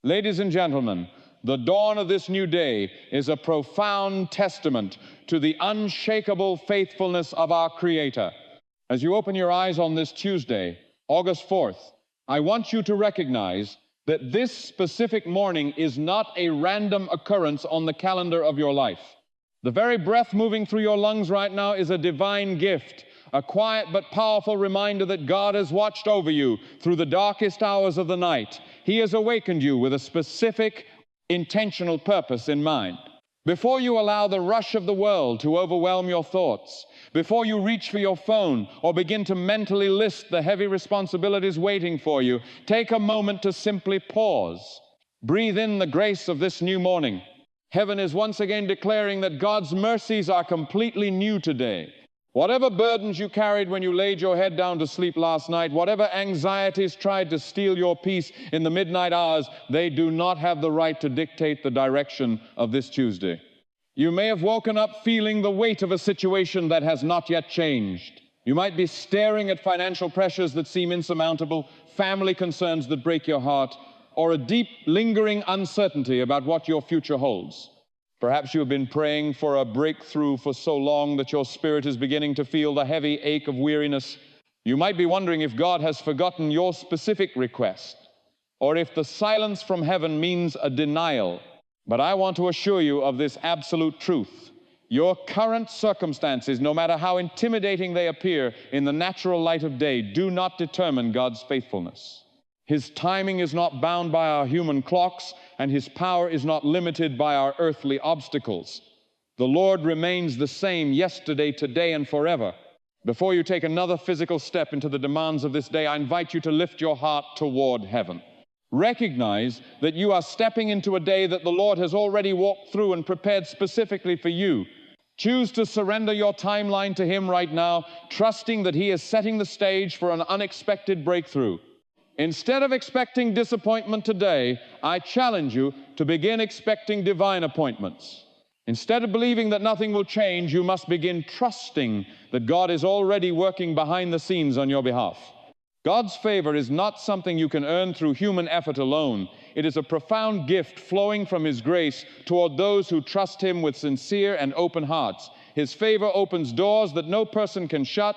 Ladies and gentlemen, the dawn of this new day is a profound testament to the unshakable faithfulness of our Creator. As you open your eyes on this Tuesday, August 4th, I want you to recognize that this specific morning is not a random occurrence on the calendar of your life. The very breath moving through your lungs right now is a divine gift, a quiet but powerful reminder that God has watched over you through the darkest hours of the night. He has awakened you with a specific, intentional purpose in mind. Before you allow the rush of the world to overwhelm your thoughts, before you reach for your phone or begin to mentally list the heavy responsibilities waiting for you, take a moment to simply pause. Breathe in the grace of this new morning. Heaven is once again declaring that God's mercies are completely new today. Whatever burdens you carried when you laid your head down to sleep last night, whatever anxieties tried to steal your peace in the midnight hours, they do not have the right to dictate the direction of this Tuesday. You may have woken up feeling the weight of a situation that has not yet changed. You might be staring at financial pressures that seem insurmountable, family concerns that break your heart, or a deep, lingering uncertainty about what your future holds. Perhaps you have been praying for a breakthrough for so long that your spirit is beginning to feel the heavy ache of weariness. You might be wondering if God has forgotten your specific request, or if the silence from heaven means a denial. But I want to assure you of this absolute truth. Your current circumstances, no matter how intimidating they appear in the natural light of day, do not determine God's faithfulness. His timing is not bound by our human clocks, and His power is not limited by our earthly obstacles. The Lord remains the same yesterday, today, and forever. Before you take another physical step into the demands of this day, I invite you to lift your heart toward heaven. Recognize that you are stepping into a day that the Lord has already walked through and prepared specifically for you. Choose to surrender your timeline to Him right now, trusting that He is setting the stage for an unexpected breakthrough. Instead of expecting disappointment today, I challenge you to begin expecting divine appointments. Instead of believing that nothing will change, you must begin trusting that God is already working behind the scenes on your behalf. God's favor is not something you can earn through human effort alone. It is a profound gift flowing from His grace toward those who trust Him with sincere and open hearts. His favor opens doors that no person can shut,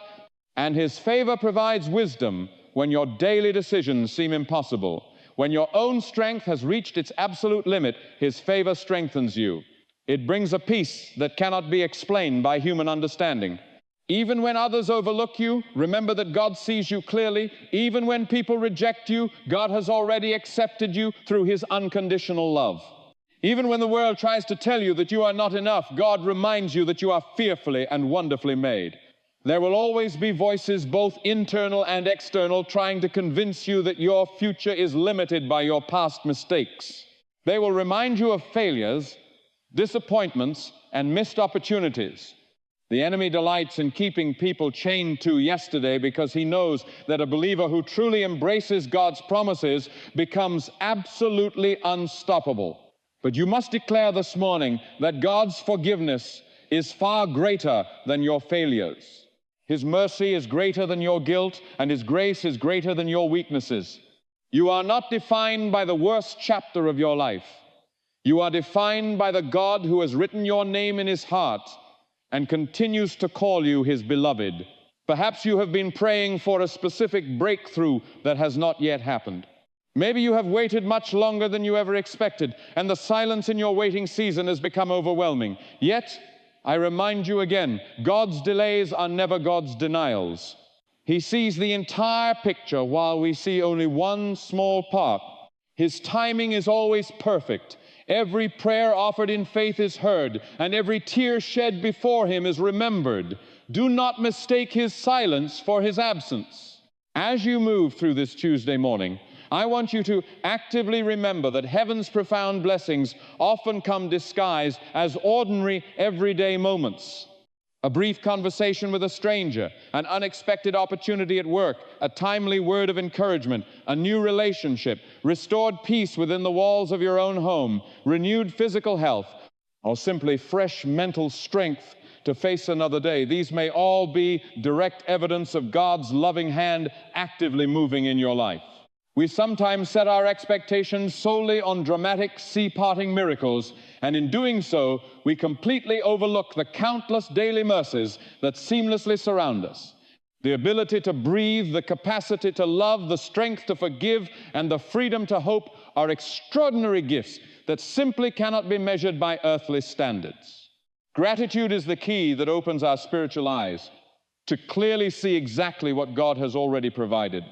and His favor provides wisdom when your daily decisions seem impossible. When your own strength has reached its absolute limit, His favor strengthens you. It brings a peace that cannot be explained by human understanding. Even when others overlook you, remember that God sees you clearly. Even when people reject you, God has already accepted you through His unconditional love. Even when the world tries to tell you that you are not enough, God reminds you that you are fearfully and wonderfully made. There will always be voices, both internal and external, trying to convince you that your future is limited by your past mistakes. They will remind you of failures, disappointments, and missed opportunities. The enemy delights in keeping people chained to yesterday because he knows that a believer who truly embraces God's promises becomes absolutely unstoppable. But you must declare this morning that God's forgiveness is far greater than your failures. His mercy is greater than your guilt, and His grace is greater than your weaknesses. You are not defined by the worst chapter of your life. You are defined by the God who has written your name in His heart and continues to call you His beloved. Perhaps you have been praying for a specific breakthrough that has not yet happened. Maybe you have waited much longer than you ever expected, and the silence in your waiting season has become overwhelming. Yet, I remind you again, God's delays are never God's denials. He sees the entire picture while we see only one small part. His timing is always perfect. Every prayer offered in faith is heard, and every tear shed before Him is remembered. Do not mistake His silence for His absence. As you move through this Tuesday morning, I want you to actively remember that heaven's profound blessings often come disguised as ordinary, everyday moments. A brief conversation with a stranger, an unexpected opportunity at work, a timely word of encouragement, a new relationship, restored peace within the walls of your own home, renewed physical health, or simply fresh mental strength to face another day. These may all be direct evidence of God's loving hand actively moving in your life. We sometimes set our expectations solely on dramatic sea-parting miracles, and in doing so, we completely overlook the countless daily mercies that seamlessly surround us. The ability to breathe, the capacity to love, the strength to forgive, and the freedom to hope are extraordinary gifts that simply cannot be measured by earthly standards. Gratitude is the key that opens our spiritual eyes to clearly see exactly what God has already provided.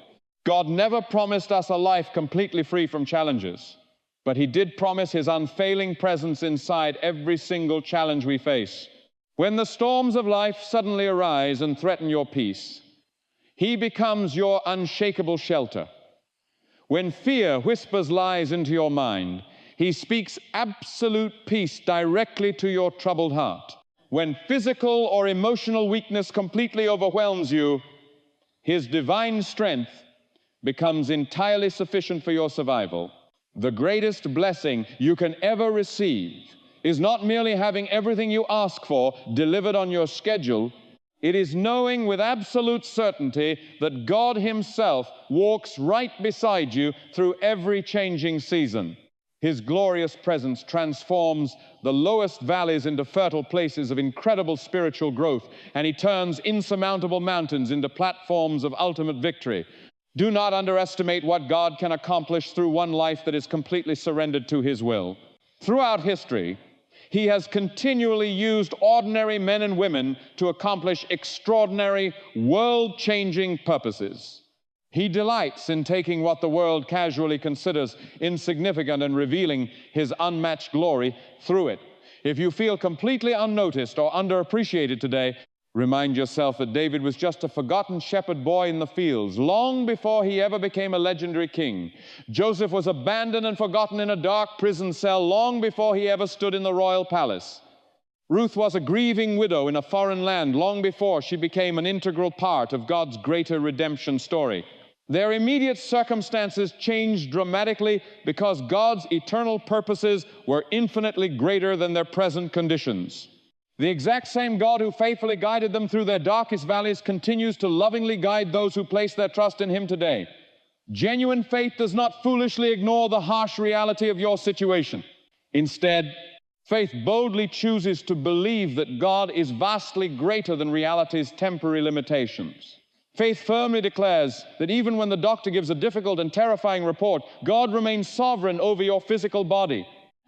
God never promised us a life completely free from challenges, but He did promise His unfailing presence inside every single challenge we face. When the storms of life suddenly arise and threaten your peace, He becomes your unshakable shelter. When fear whispers lies into your mind, He speaks absolute peace directly to your troubled heart. When physical or emotional weakness completely overwhelms you, His divine strength becomes entirely sufficient for your survival. The greatest blessing you can ever receive is not merely having everything you ask for delivered on your schedule. It is knowing with absolute certainty that God Himself walks right beside you through every changing season. His glorious presence transforms the lowest valleys into fertile places of incredible spiritual growth, and He turns insurmountable mountains into platforms of ultimate victory. Do not underestimate what God can accomplish through one life that is completely surrendered to His will. Throughout history, He has continually used ordinary men and women to accomplish extraordinary, world-changing purposes. He delights in taking what the world casually considers insignificant and revealing His unmatched glory through it. If you feel completely unnoticed or underappreciated today, remind yourself that David was just a forgotten shepherd boy in the fields long before he ever became a legendary king. Joseph was abandoned and forgotten in a dark prison cell long before he ever stood in the royal palace. Ruth was a grieving widow in a foreign land long before she became an integral part of God's greater redemption story. Their immediate circumstances changed dramatically because God's eternal purposes were infinitely greater than their present conditions. The exact same God who faithfully guided them through their darkest valleys continues to lovingly guide those who place their trust in Him today. Genuine faith does not foolishly ignore the harsh reality of your situation. Instead, faith boldly chooses to believe that God is vastly greater than reality's temporary limitations. Faith firmly declares that even when the doctor gives a difficult and terrifying report, God remains sovereign over your physical body.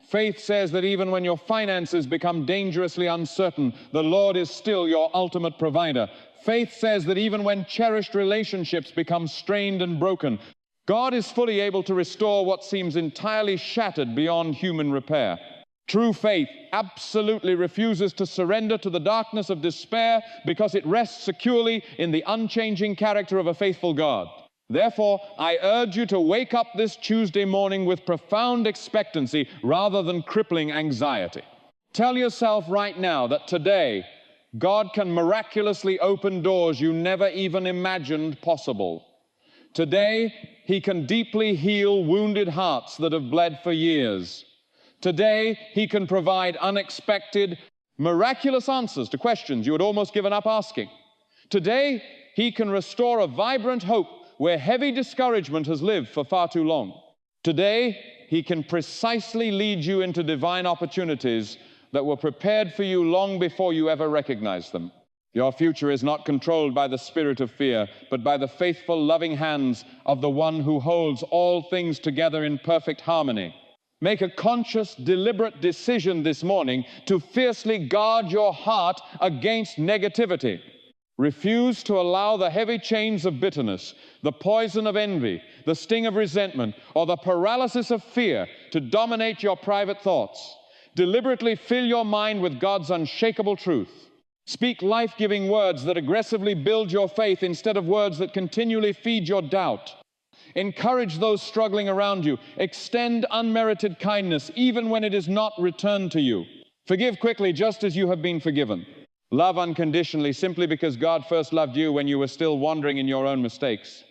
Faith says that even when your finances become dangerously uncertain, the Lord is still your ultimate provider. Faith says that even when cherished relationships become strained and broken, God is fully able to restore what seems entirely shattered beyond human repair. True faith absolutely refuses to surrender to the darkness of despair because it rests securely in the unchanging character of a faithful God. Therefore, I urge you to wake up this Tuesday morning with profound expectancy rather than crippling anxiety. Tell yourself right now that today, God can miraculously open doors you never even imagined possible. Today, He can deeply heal wounded hearts that have bled for years. Today, He can provide unexpected, miraculous answers to questions you had almost given up asking. Today, He can restore a vibrant hope where heavy discouragement has lived for far too long. Today, He can precisely lead you into divine opportunities that were prepared for you long before you ever recognized them. Your future is not controlled by the spirit of fear, but by the faithful, loving hands of the one who holds all things together in perfect harmony. Make a conscious, deliberate decision this morning to fiercely guard your heart against negativity. Refuse to allow the heavy chains of bitterness, the poison of envy, the sting of resentment, or the paralysis of fear to dominate your private thoughts. Deliberately fill your mind with God's unshakable truth. Speak life-giving words that aggressively build your faith instead of words that continually feed your doubt. Encourage those struggling around you. Extend unmerited kindness even when it is not returned to you. Forgive quickly just as you have been forgiven. Love unconditionally simply because God first loved you when you were still wandering in your own mistakes.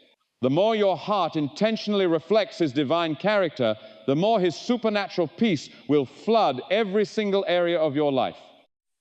The more your heart intentionally reflects His divine character, the more His supernatural peace will flood every single area of your life.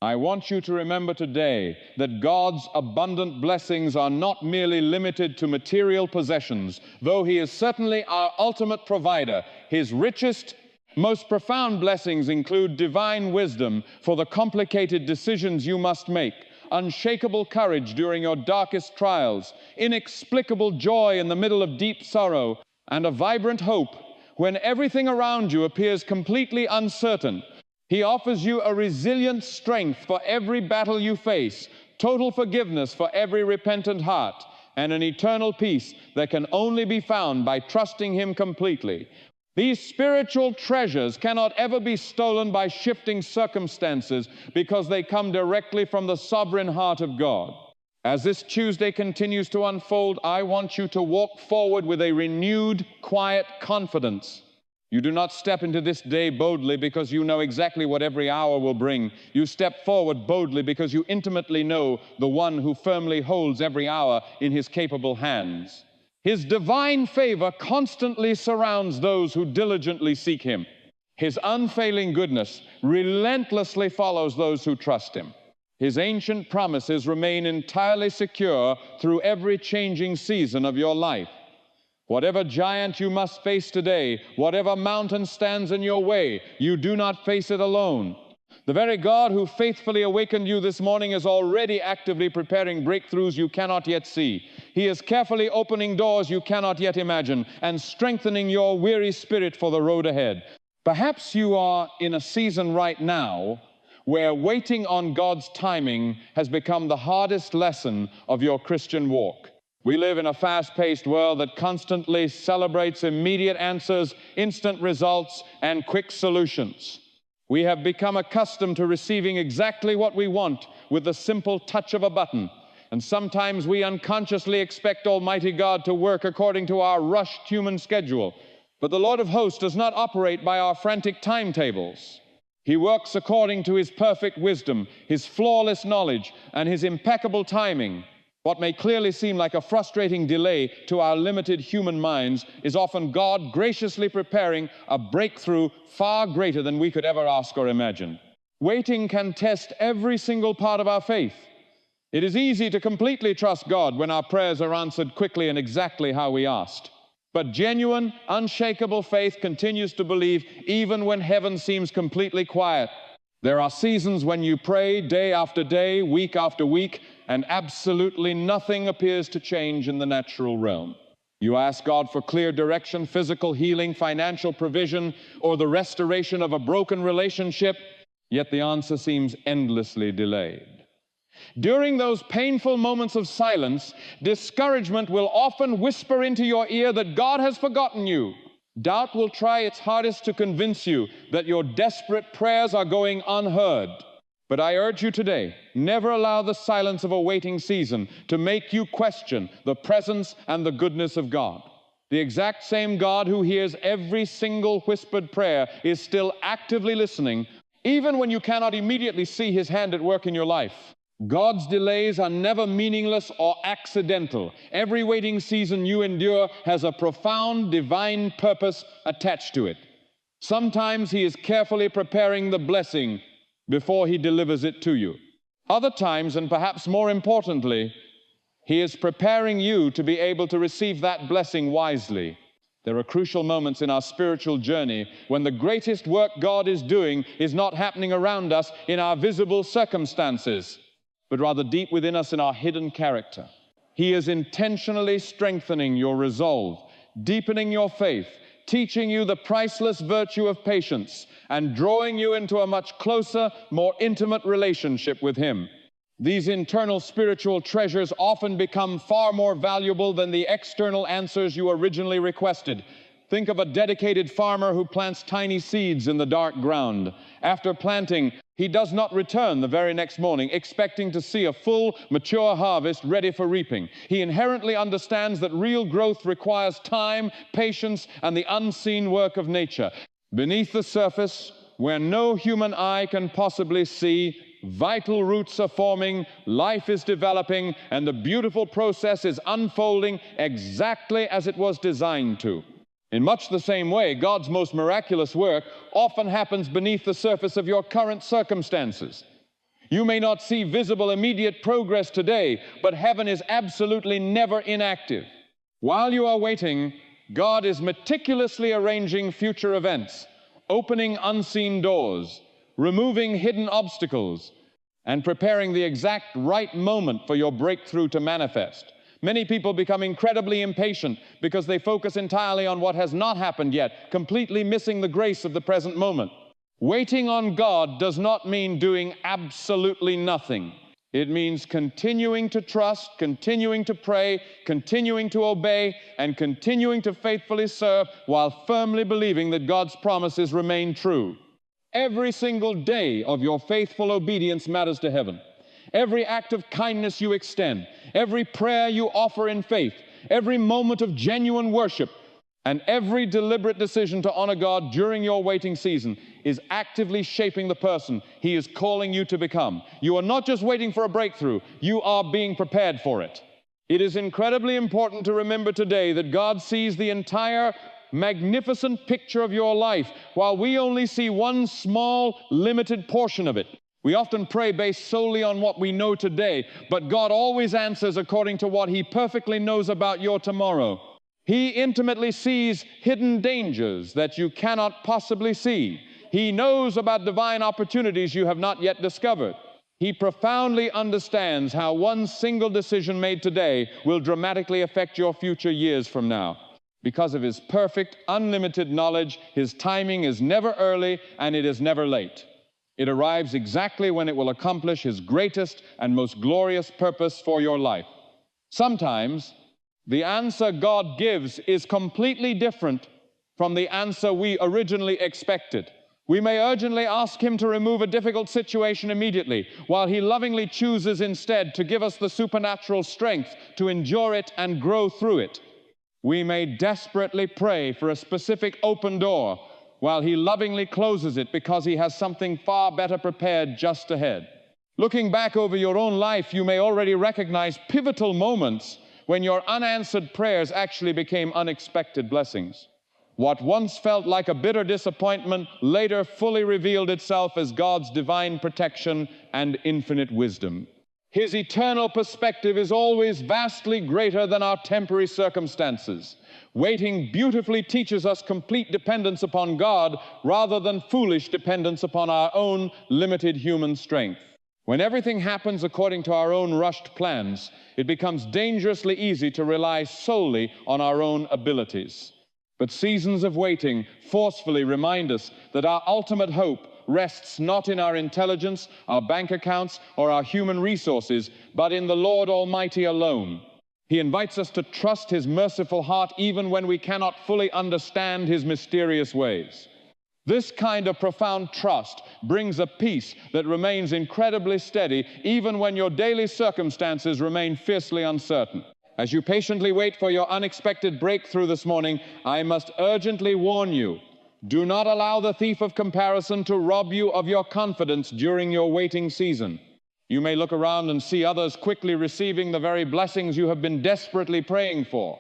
I want you to remember today that God's abundant blessings are not merely limited to material possessions. Though He is certainly our ultimate provider, His richest, most profound blessings include divine wisdom for the complicated decisions you must make, unshakable courage during your darkest trials, inexplicable joy in the middle of deep sorrow, and a vibrant hope when everything around you appears completely uncertain. He offers you a resilient strength for every battle you face, total forgiveness for every repentant heart, and an eternal peace that can only be found by trusting Him completely. These spiritual treasures cannot ever be stolen by shifting circumstances because they come directly from the sovereign heart of God. As this Tuesday continues to unfold, I want you to walk forward with a renewed, quiet confidence. You do not step into this day boldly because you know exactly what every hour will bring. You step forward boldly because you intimately know the one who firmly holds every hour in His capable hands. His divine favor constantly surrounds those who diligently seek Him. His unfailing goodness relentlessly follows those who trust Him. His ancient promises remain entirely secure through every changing season of your life. Whatever giant you must face today, whatever mountain stands in your way, you do not face it alone. The very God who faithfully awakened you this morning is already actively preparing breakthroughs you cannot yet see. He is carefully opening doors you cannot yet imagine and strengthening your weary spirit for the road ahead. Perhaps you are in a season right now where waiting on God's timing has become the hardest lesson of your Christian walk. We live in a fast-paced world that constantly celebrates immediate answers, instant results, and quick solutions. We have become accustomed to receiving exactly what we want with the simple touch of a button. And sometimes we unconsciously expect Almighty God to work according to our rushed human schedule. But the Lord of hosts does not operate by our frantic timetables. He works according to His perfect wisdom, His flawless knowledge, and His impeccable timing. What may clearly seem like a frustrating delay to our limited human minds is often God graciously preparing a breakthrough far greater than we could ever ask or imagine. Waiting can test every single part of our faith. It is easy to completely trust God when our prayers are answered quickly and exactly how we asked. But genuine, unshakable faith continues to believe even when heaven seems completely quiet. There are seasons when you pray day after day, week after week, and absolutely nothing appears to change in the natural realm. You ask God for clear direction, physical healing, financial provision, or the restoration of a broken relationship, yet the answer seems endlessly delayed. During those painful moments of silence, discouragement will often whisper into your ear that God has forgotten you. Doubt will try its hardest to convince you that your desperate prayers are going unheard. But I urge you today, never allow the silence of a waiting season to make you question the presence and the goodness of God. The exact same God who hears every single whispered prayer is still actively listening, even when you cannot immediately see His hand at work in your life. God's delays are never meaningless or accidental. Every waiting season you endure has a profound divine purpose attached to it. Sometimes He is carefully preparing the blessing before He delivers it to you. Other times, and perhaps more importantly, He is preparing you to be able to receive that blessing wisely. There are crucial moments in our spiritual journey when the greatest work God is doing is not happening around us in our visible circumstances, but rather deep within us in our hidden character. He is intentionally strengthening your resolve, deepening your faith, teaching you the priceless virtue of patience, and drawing you into a much closer, more intimate relationship with Him. These internal spiritual treasures often become far more valuable than the external answers you originally requested. Think of a dedicated farmer who plants tiny seeds in the dark ground. After planting, he does not return the very next morning expecting to see a full, mature harvest ready for reaping. He inherently understands that real growth requires time, patience, and the unseen work of nature. Beneath the surface, where no human eye can possibly see, vital roots are forming, life is developing, and the beautiful process is unfolding exactly as it was designed to. In much the same way, God's most miraculous work often happens beneath the surface of your current circumstances. You may not see visible, immediate progress today, but heaven is absolutely never inactive. While you are waiting, God is meticulously arranging future events, opening unseen doors, removing hidden obstacles, and preparing the exact right moment for your breakthrough to manifest. Many people become incredibly impatient because they focus entirely on what has not happened yet, completely missing the grace of the present moment. Waiting on God does not mean doing absolutely nothing. It means continuing to trust, continuing to pray, continuing to obey, and continuing to faithfully serve while firmly believing that God's promises remain true. Every single day of your faithful obedience matters to heaven. Every act of kindness you extend, every prayer you offer in faith, every moment of genuine worship, and every deliberate decision to honor God during your waiting season is actively shaping the person He is calling you to become. You are not just waiting for a breakthrough, you are being prepared for it. It is incredibly important to remember today that God sees the entire magnificent picture of your life, while we only see one small, limited portion of it. We often pray based solely on what we know today, but God always answers according to what He perfectly knows about your tomorrow. He intimately sees hidden dangers that you cannot possibly see. He knows about divine opportunities you have not yet discovered. He profoundly understands how one single decision made today will dramatically affect your future years from now. Because of His perfect, unlimited knowledge, His timing is never early and it is never late. It arrives exactly when it will accomplish His greatest and most glorious purpose for your life. Sometimes, the answer God gives is completely different from the answer we originally expected. We may urgently ask Him to remove a difficult situation immediately, while He lovingly chooses instead to give us the supernatural strength to endure it and grow through it. We may desperately pray for a specific open door, while He lovingly closes it because He has something far better prepared just ahead. Looking back over your own life, you may already recognize pivotal moments when your unanswered prayers actually became unexpected blessings. What once felt like a bitter disappointment later fully revealed itself as God's divine protection and infinite wisdom. His eternal perspective is always vastly greater than our temporary circumstances. Waiting beautifully teaches us complete dependence upon God rather than foolish dependence upon our own limited human strength. When everything happens according to our own rushed plans, it becomes dangerously easy to rely solely on our own abilities. But seasons of waiting forcefully remind us that our ultimate hope rests not in our intelligence, our bank accounts, or our human resources, but in the Lord Almighty alone. He invites us to trust His merciful heart even when we cannot fully understand His mysterious ways. This kind of profound trust brings a peace that remains incredibly steady even when your daily circumstances remain fiercely uncertain. As you patiently wait for your unexpected breakthrough this morning, I must urgently warn you, do not allow the thief of comparison to rob you of your confidence during your waiting season. You may look around and see others quickly receiving the very blessings you have been desperately praying for.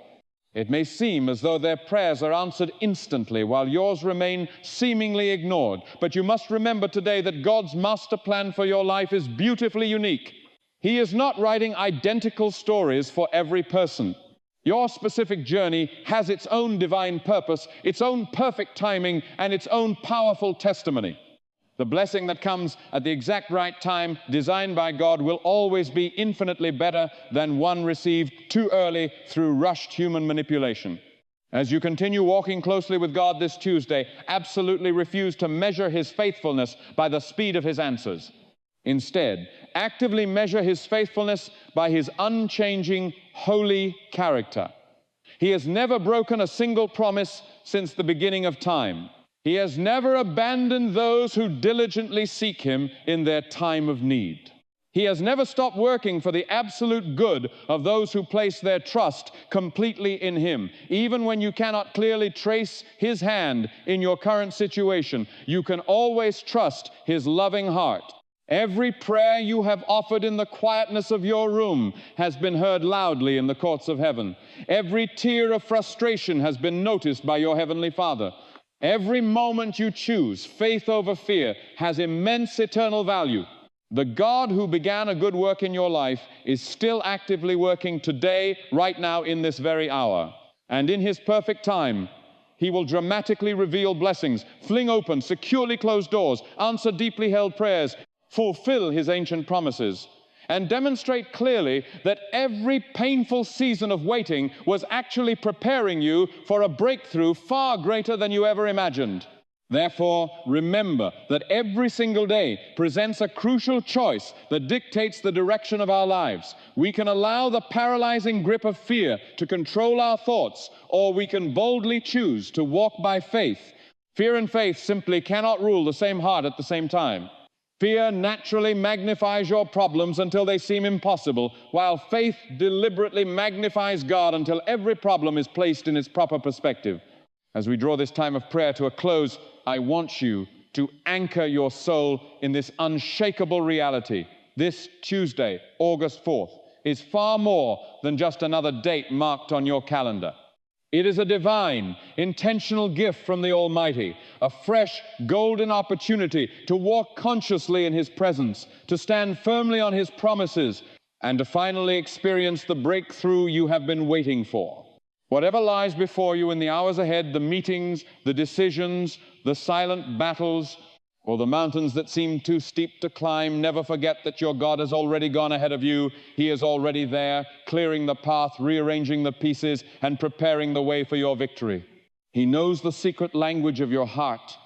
It may seem as though their prayers are answered instantly while yours remain seemingly ignored. But you must remember today that God's master plan for your life is beautifully unique. He is not writing identical stories for every person. Your specific journey has its own divine purpose, its own perfect timing, and its own powerful testimony. The blessing that comes at the exact right time, designed by God, will always be infinitely better than one received too early through rushed human manipulation. As you continue walking closely with God this Tuesday, absolutely refuse to measure His faithfulness by the speed of His answers. Instead, actively measure His faithfulness by His unchanging, holy character. He has never broken a single promise since the beginning of time. He has never abandoned those who diligently seek Him in their time of need. He has never stopped working for the absolute good of those who place their trust completely in Him. Even when you cannot clearly trace His hand in your current situation, you can always trust His loving heart. Every prayer you have offered in the quietness of your room has been heard loudly in the courts of heaven. Every tear of frustration has been noticed by your Heavenly Father. Every moment you choose faith over fear has immense eternal value. The God who began a good work in your life is still actively working today, right now, in this very hour. And in His perfect time, He will dramatically reveal blessings, fling open securely closed doors, answer deeply held prayers, fulfill His ancient promises, and demonstrate clearly that every painful season of waiting was actually preparing you for a breakthrough far greater than you ever imagined. Therefore, remember that every single day presents a crucial choice that dictates the direction of our lives. We can allow the paralyzing grip of fear to control our thoughts, or we can boldly choose to walk by faith. Fear and faith simply cannot rule the same heart at the same time. Fear naturally magnifies your problems until they seem impossible, while faith deliberately magnifies God until every problem is placed in its proper perspective. As we draw this time of prayer to a close, I want you to anchor your soul in this unshakable reality. This Tuesday, August 4th, is far more than just another date marked on your calendar. It is a divine, intentional gift from the Almighty, a fresh, golden opportunity to walk consciously in His presence, to stand firmly on His promises, and to finally experience the breakthrough you have been waiting for. Whatever lies before you in the hours ahead, the meetings, the decisions, the silent battles, or the mountains that seem too steep to climb, never forget that your God has already gone ahead of you. He is already there, clearing the path, rearranging the pieces, and preparing the way for your victory. He knows the secret language of your heart.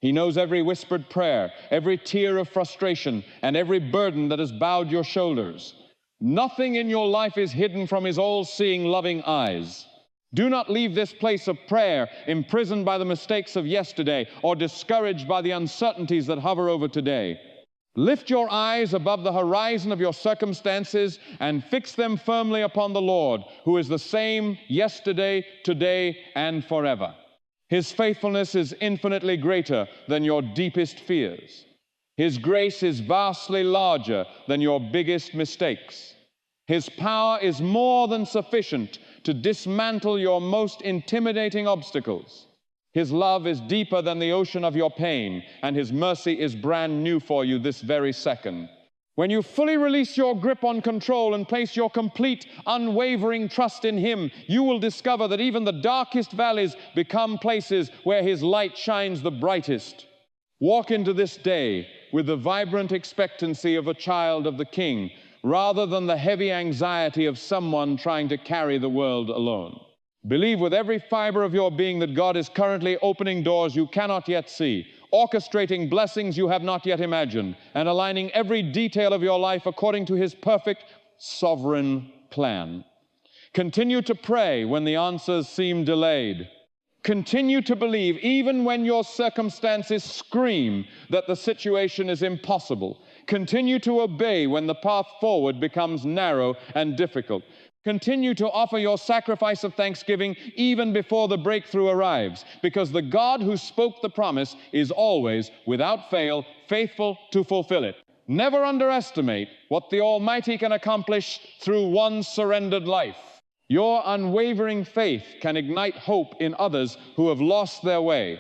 He knows every whispered prayer, every tear of frustration, and every burden that has bowed your shoulders. Nothing in your life is hidden from His all-seeing, loving eyes. Do not leave this place of prayer imprisoned by the mistakes of yesterday or discouraged by the uncertainties that hover over today. Lift your eyes above the horizon of your circumstances and fix them firmly upon the Lord, who is the same yesterday, today, and forever. His faithfulness is infinitely greater than your deepest fears. His grace is vastly larger than your biggest mistakes. His power is more than sufficient to dismantle your most intimidating obstacles. His love is deeper than the ocean of your pain, and His mercy is brand new for you this very second. When you fully release your grip on control and place your complete, unwavering trust in Him, you will discover that even the darkest valleys become places where His light shines the brightest. Walk into this day with the vibrant expectancy of a child of the King, rather than the heavy anxiety of someone trying to carry the world alone. Believe with every fiber of your being that God is currently opening doors you cannot yet see, orchestrating blessings you have not yet imagined, and aligning every detail of your life according to His perfect, sovereign plan. Continue to pray when the answers seem delayed. Continue to believe even when your circumstances scream that the situation is impossible. Continue to obey when the path forward becomes narrow and difficult. Continue to offer your sacrifice of thanksgiving even before the breakthrough arrives, because the God who spoke the promise is always, without fail, faithful to fulfill it. Never underestimate what the Almighty can accomplish through one surrendered life. Your unwavering faith can ignite hope in others who have lost their way.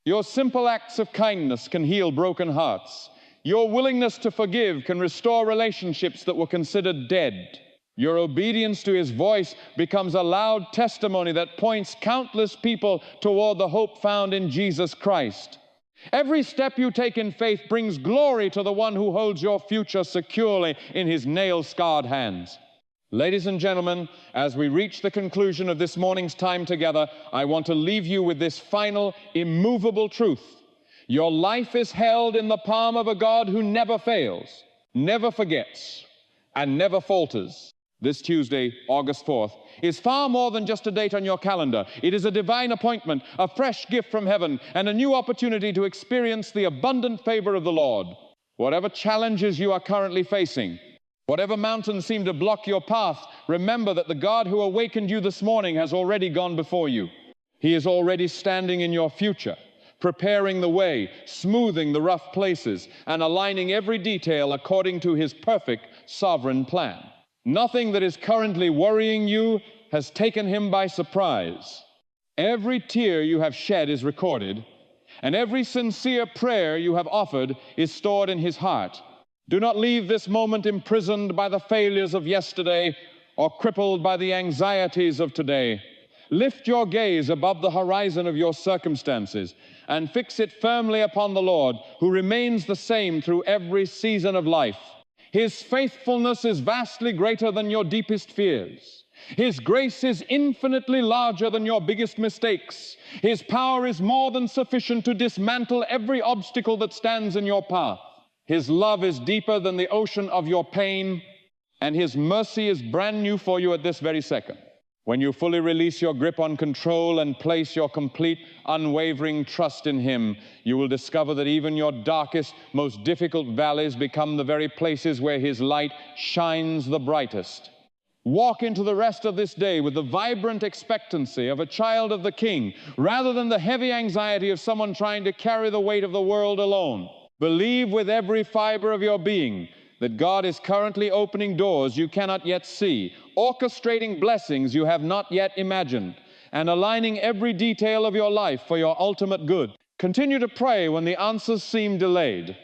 Your simple acts of kindness can heal broken hearts. Your willingness to forgive can restore relationships that were considered dead. Your obedience to His voice becomes a loud testimony that points countless people toward the hope found in Jesus Christ. Every step you take in faith brings glory to the one who holds your future securely in His nail-scarred hands. Ladies and gentlemen, as we reach the conclusion of this morning's time together, I want to leave you with this final, immovable truth. Your life is held in the palm of a God who never fails, never forgets, and never falters. This Tuesday, August 4th, is far more than just a date on your calendar. It is a divine appointment, a fresh gift from heaven, and a new opportunity to experience the abundant favor of the Lord. Whatever challenges you are currently facing, whatever mountains seem to block your path, remember that the God who awakened you this morning has already gone before you. He is already standing in your future, preparing the way, smoothing the rough places, and aligning every detail according to His perfect sovereign plan. Nothing that is currently worrying you has taken Him by surprise. Every tear you have shed is recorded, and every sincere prayer you have offered is stored in His heart. Do not leave this moment imprisoned by the failures of yesterday or crippled by the anxieties of today. Lift your gaze above the horizon of your circumstances and fix it firmly upon the Lord, who remains the same through every season of life. His faithfulness is vastly greater than your deepest fears. His grace is infinitely larger than your biggest mistakes. His power is more than sufficient to dismantle every obstacle that stands in your path. His love is deeper than the ocean of your pain, and His mercy is brand new for you at this very second. When you fully release your grip on control and place your complete, unwavering trust in Him, you will discover that even your darkest, most difficult valleys become the very places where His light shines the brightest. Walk into the rest of this day with the vibrant expectancy of a child of the King, rather than the heavy anxiety of someone trying to carry the weight of the world alone. Believe with every fiber of your being that God is currently opening doors you cannot yet see, orchestrating blessings you have not yet imagined, and aligning every detail of your life for your ultimate good. Continue to pray when the answers seem delayed.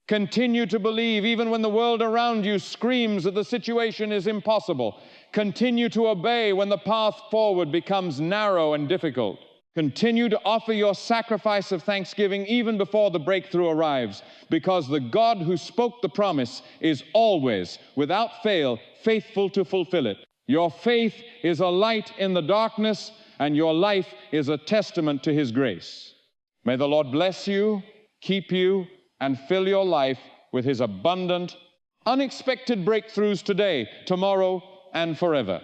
Continue to believe even when the world around you screams that the situation is impossible. Continue to obey when the path forward becomes narrow and difficult. Continue to offer your sacrifice of thanksgiving even before the breakthrough arrives, because the God who spoke the promise is always, without fail, faithful to fulfill it. Your faith is a light in the darkness, and your life is a testament to His grace. May the Lord bless you, keep you, and fill your life with His abundant, unexpected breakthroughs today, tomorrow, and forever.